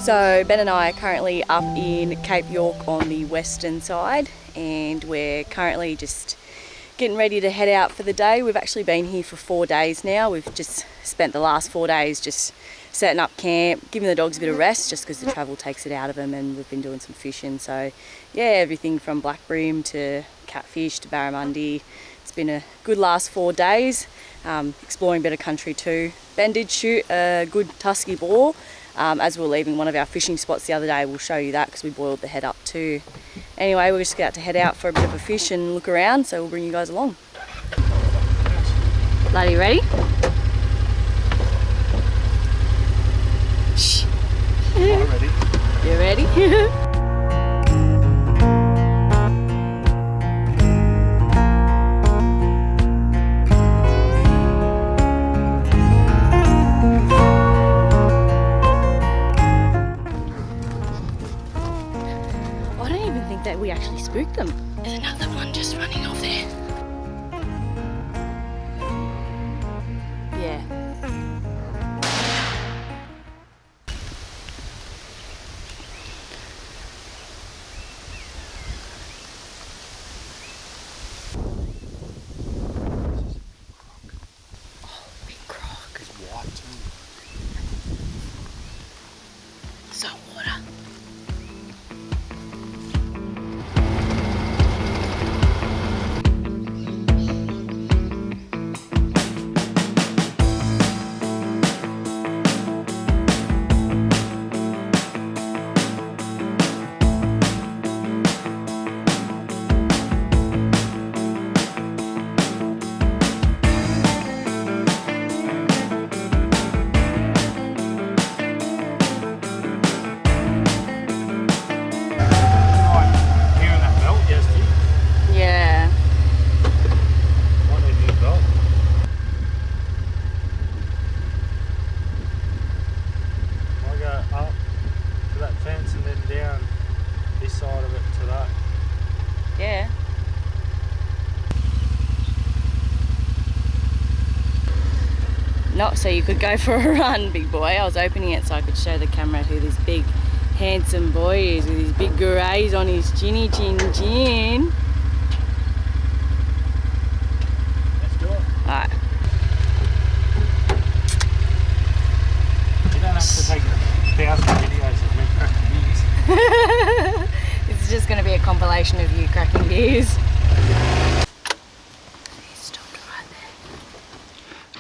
So Ben and I are currently up in Cape York on the western side, and we're currently just getting ready to head out for the day. We've actually been here for 4 days now. We've just spent the last 4 days just setting up camp, giving the dogs a bit of rest just because the travel takes it out of them, and we've been doing some fishing. So yeah, everything from black bream to catfish to barramundi. It's been a good last 4 days, exploring a bit of country too. Ben did shoot a good tusky boar as we were leaving one of our fishing spots the other day. We'll show you that because we boiled the head up too. Anyway, we're just about to head out for a bit of a fish and look around, so we'll bring you guys along. Laya, you ready? Shh. I'm ready. You ready? That we actually spooked them. There's another one just running off there. Yeah. Oh, big croc. It's white too. Salt water. Not so you could go for a run, big boy. I was opening it so I could show the camera who this big handsome boy is with his big greys on his chinny chin chin. Let's do it. Alright. You don't have to take 1,000 videos of me cracking beers. This is just going to be a compilation of you cracking beers.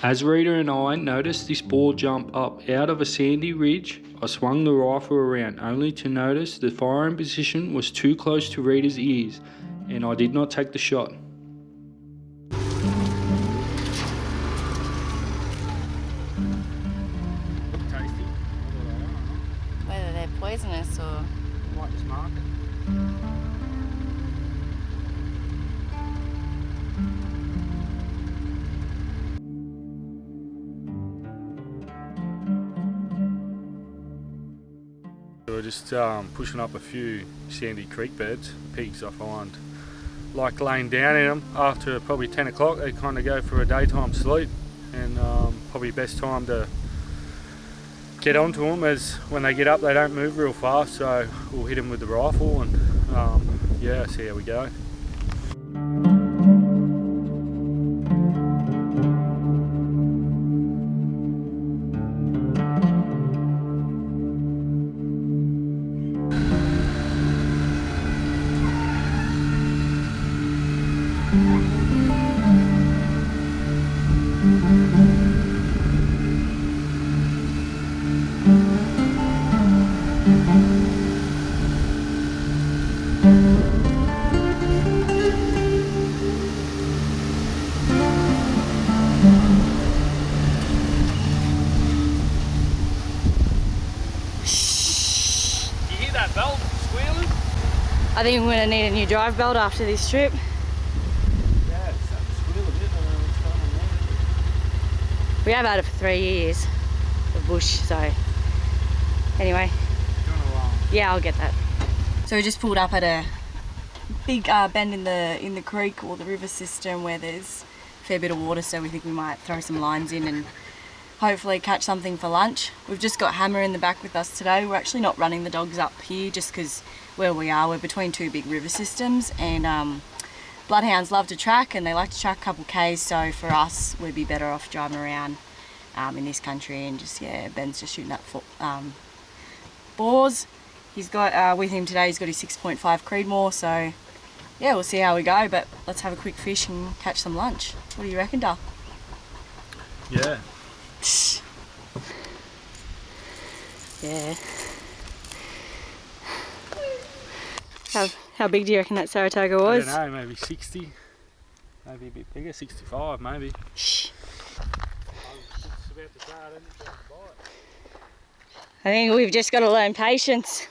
As Rita and I noticed this boar jump up out of a sandy ridge, I swung the rifle around only to notice the firing position was too close to Rita's ears, and I did not take the shot. Tasty. Whether they're poisonous or... Might just mark it. We're just pushing up a few sandy creek beds. Pigs, I find, like laying down in them after probably 10 o'clock. They kind of go for a daytime sleep, and probably best time to get onto them is when they get up. They don't move real fast, so we'll hit them with the rifle and yeah, see how we go. I think we're going to need a new drive belt after this trip. Yeah, it's starting to squeal a bit. I don't know what's going on there. We have had it for 3 years, the bush, so anyway. Yeah, I'll get that. So we just pulled up at a big bend in the creek or the river system where there's a fair bit of water, so we think we might throw some lines in and hopefully catch something for lunch. We've just got Hammer in the back with us today. We're actually not running the dogs up here just because where we are, we're between two big river systems, and bloodhounds love to track and they like to track a couple Ks, so for us we'd be better off driving around in this country and just, yeah, Ben's just shooting up boars. He's got, with him today, he's got his 6.5 Creedmoor, so yeah, we'll see how we go, but let's have a quick fish and catch some lunch. What do you reckon, Duck? Yeah. Yeah. How big do you reckon that Saratoga was? I don't know, maybe 60, maybe a bit bigger, 65 maybe. Shh. It's about to start, isn't it? I think we've just got to learn patience.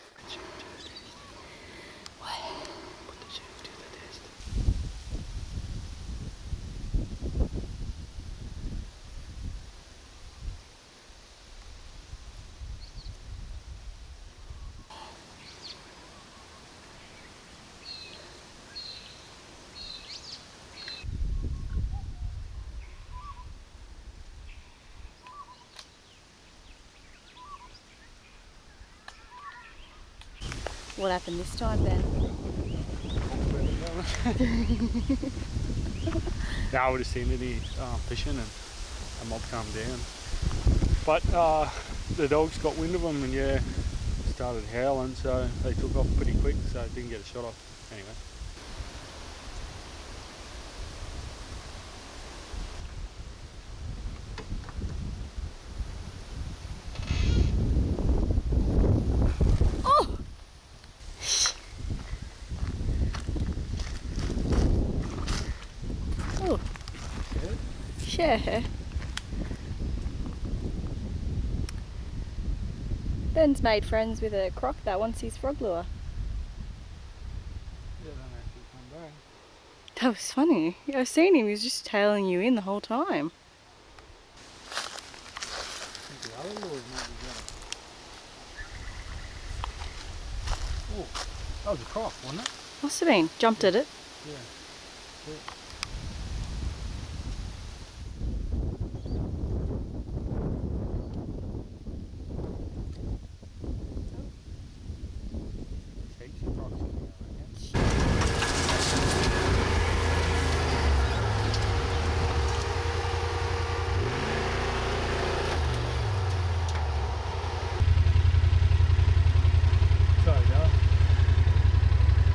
What happened this time, Ben? Yeah, I would have seen it fishing and a mob come down. But the dogs got wind of them and yeah, started howling, so they took off pretty quick, so didn't get a shot off anyway. Yeah. Ben's made friends with a croc that wants his frog lure. Yeah, don't actually come back. That was funny. I've seen him, he was just tailing you in the whole time. I think the other lures might be better. Oh, that was a croc, wasn't it? Must have been. Jumped at it. Yeah.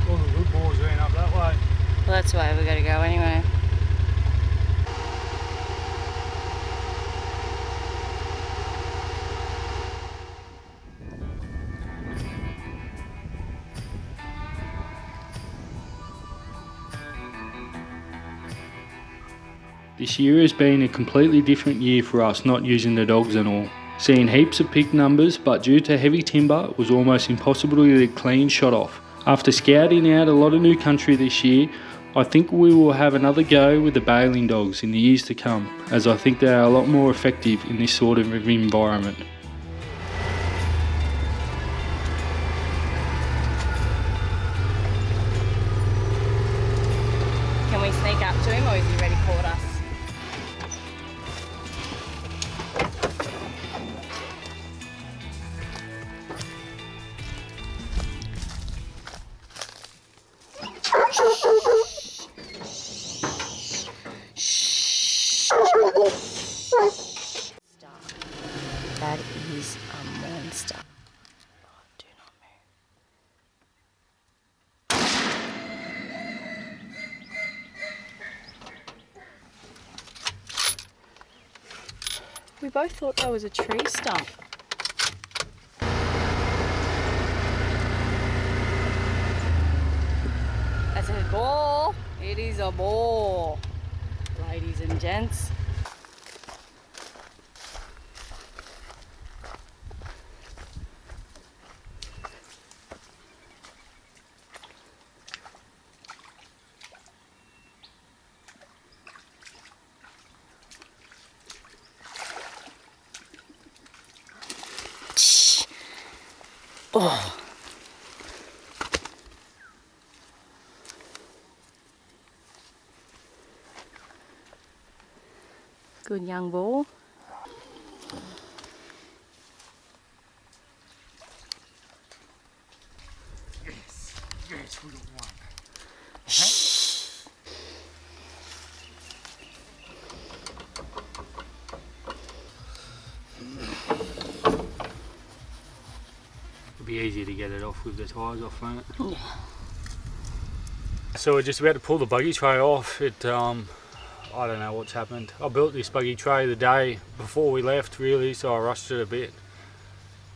All the good boars ran up that way. Well, that's why we got to go anyway. This year has been a completely different year for us not using the dogs and all. Seeing heaps of pig numbers, but due to heavy timber it was almost impossible to get a clean shot off. After scouting out a lot of new country this year, I think we will have another go with the bailing dogs in the years to come, as I think they are a lot more effective in this sort of environment. Can we sneak up to him or is he ready for us? That is a monster. Oh, do not move. We both thought that was a tree stump. That's a ball. It is a ball, ladies and gents. Oh. Good young ball. Yes, yes, we got one. It'd be easier to get it off with the tyres off, won't it? Yeah. So we're just about to pull the buggy tray off. I don't know what's happened. I built this buggy tray the day before we left, really, so I rushed it a bit.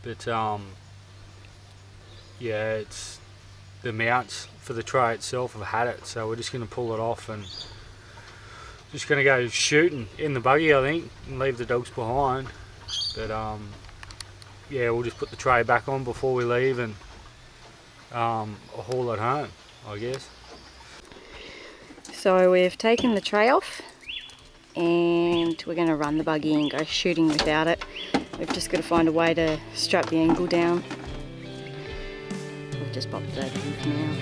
But yeah, it's the mounts for the tray itself have had it, so we're just going to pull it off and just going to go shooting in the buggy, I think, and leave the dogs behind. But yeah, we'll just put the tray back on before we leave and haul it home, I guess. So we've taken the tray off and we're going to run the buggy and go shooting without it. We've just got to find a way to strap the angle down. We'll just pop it over here for now.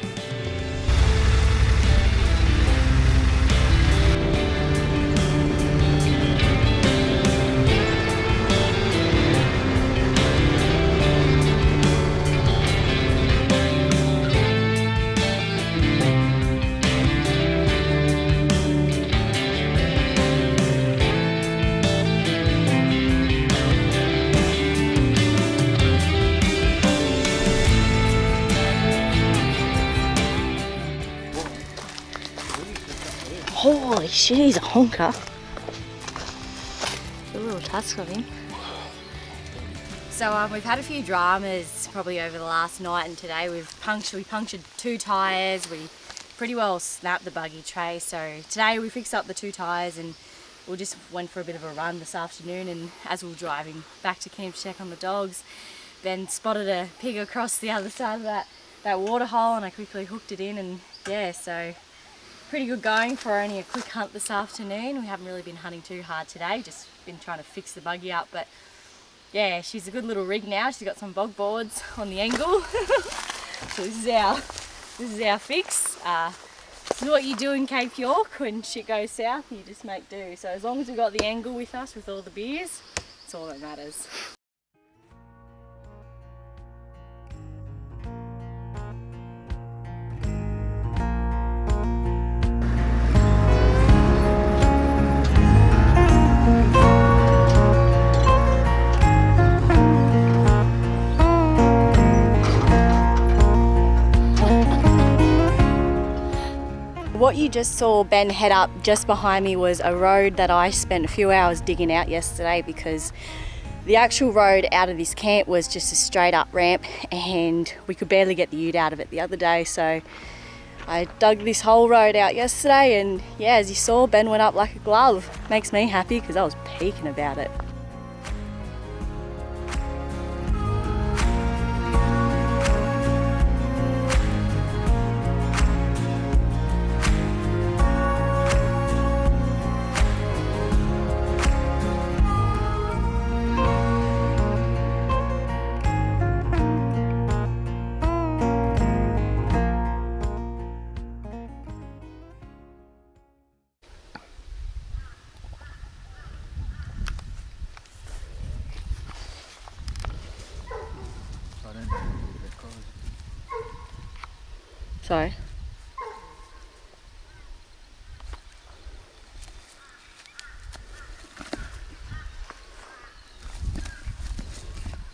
Holy shit, he's a honker. A little tusk of him. So we've had a few dramas probably over the last night and today. We punctured 2 tyres. We pretty well snapped the buggy tray. So today we fixed up the 2 tyres and we just went for a bit of a run this afternoon. And as we were driving back to camp to check on the dogs, Ben spotted a pig across the other side of that water hole and I quickly hooked it in and yeah, so pretty good going for only a quick hunt this afternoon. We haven't really been hunting too hard today, just been trying to fix the buggy up, but yeah, she's a good little rig now. She's got some bog boards on the angle. So this is our fix. This is what you do in Cape York when shit goes south, you just make do. So as long as we've got the angle with us with all the beers, that's all that matters. What you just saw Ben head up just behind me was a road that I spent a few hours digging out yesterday because the actual road out of this camp was just a straight up ramp and we could barely get the ute out of it the other day. So I dug this whole road out yesterday and yeah, as you saw, Ben went up like a glove. Makes me happy because I was peeking about it. Sorry.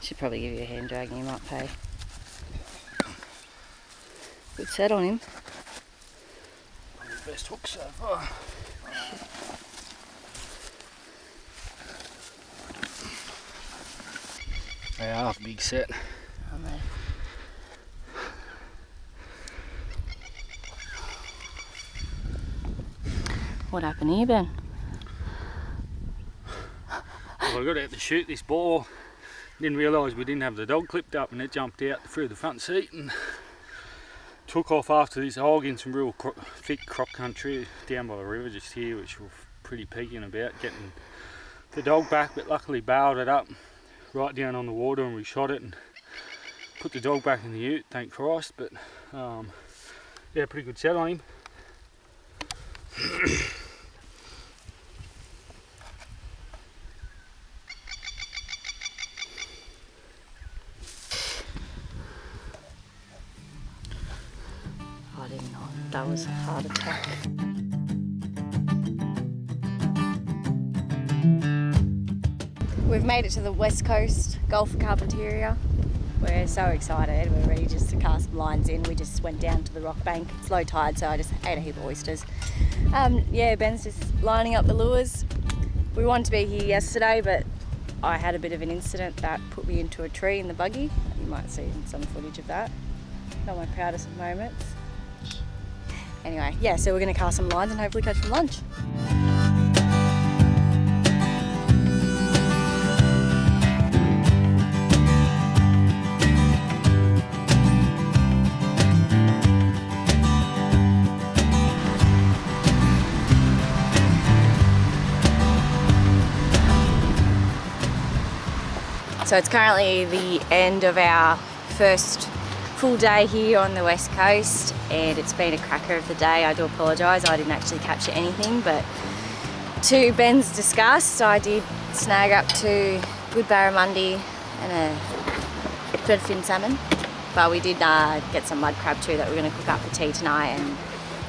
Should probably give you a hand dragging him up, hey? Good set on him. Probably the best hook so far. They are big set. Aren't they? What happened here, Ben? Well, I got out to shoot this boar. Didn't realise we didn't have the dog clipped up, and it jumped out through the front seat and took off after this hog in some real thick crop country down by the river just here, which we're pretty peaking about getting the dog back, but luckily bailed it up right down on the water and we shot it and put the dog back in the ute, thank Christ. But yeah, pretty good set on him. I didn't know that was a heart attack. We've made it to the west coast, Gulf of Carpentaria. We're so excited. We're ready just to cast some lines in. We just went down to the rock bank. It's low tide, so I just ate a heap of oysters. Yeah, Ben's just lining up the lures. We wanted to be here yesterday, but I had a bit of an incident that put me into a tree in the buggy. You might see some footage of that. Not my proudest of moments. Anyway, yeah, so we're going to cast some lines and hopefully catch some lunch. So it's currently the end of our first full day here on the west coast, and it's been a cracker of the day. I do apologise, I didn't actually capture anything, but to Ben's disgust, I did snag up to good barramundi and a threadfin salmon. But we did get some mud crab too that we're going to cook up for tea tonight. And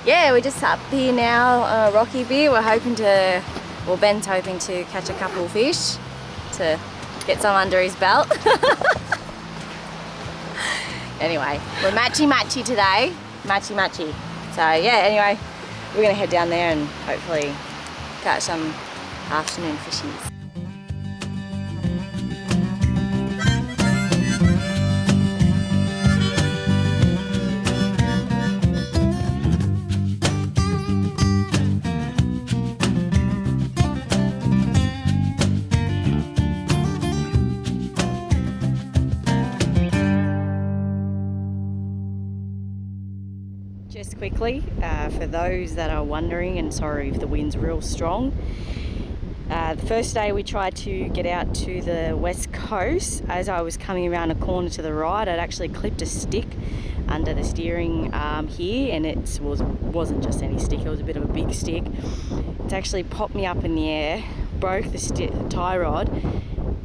yeah, we're just up here now on a rocky bit. We're hoping to, well, Ben's hoping to catch a couple of fish to get some under his belt. Anyway, we're matchy today, matchy. So yeah, anyway, we're gonna head down there and hopefully catch some afternoon fishies. Just quickly, for those that are wondering, and sorry if the wind's real strong, the first day we tried to get out to the west coast. As I was coming around a corner to the right, I'd actually clipped a stick under the steering arm here, and it wasn't just any stick, it was a bit of a big stick. It's actually popped me up in the air, broke the tie rod,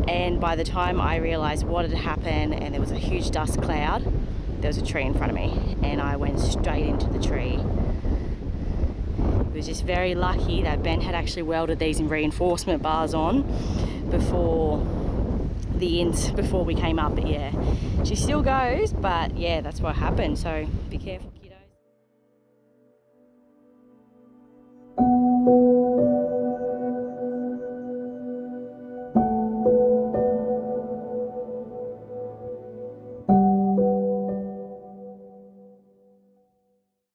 and by the time I realised what had happened and there was a huge dust cloud, there was a tree in front of me and I went straight into the tree. It was just very lucky that Ben had actually welded these reinforcement bars on before we came up. But yeah, she still goes, but yeah, that's what happened, so be careful.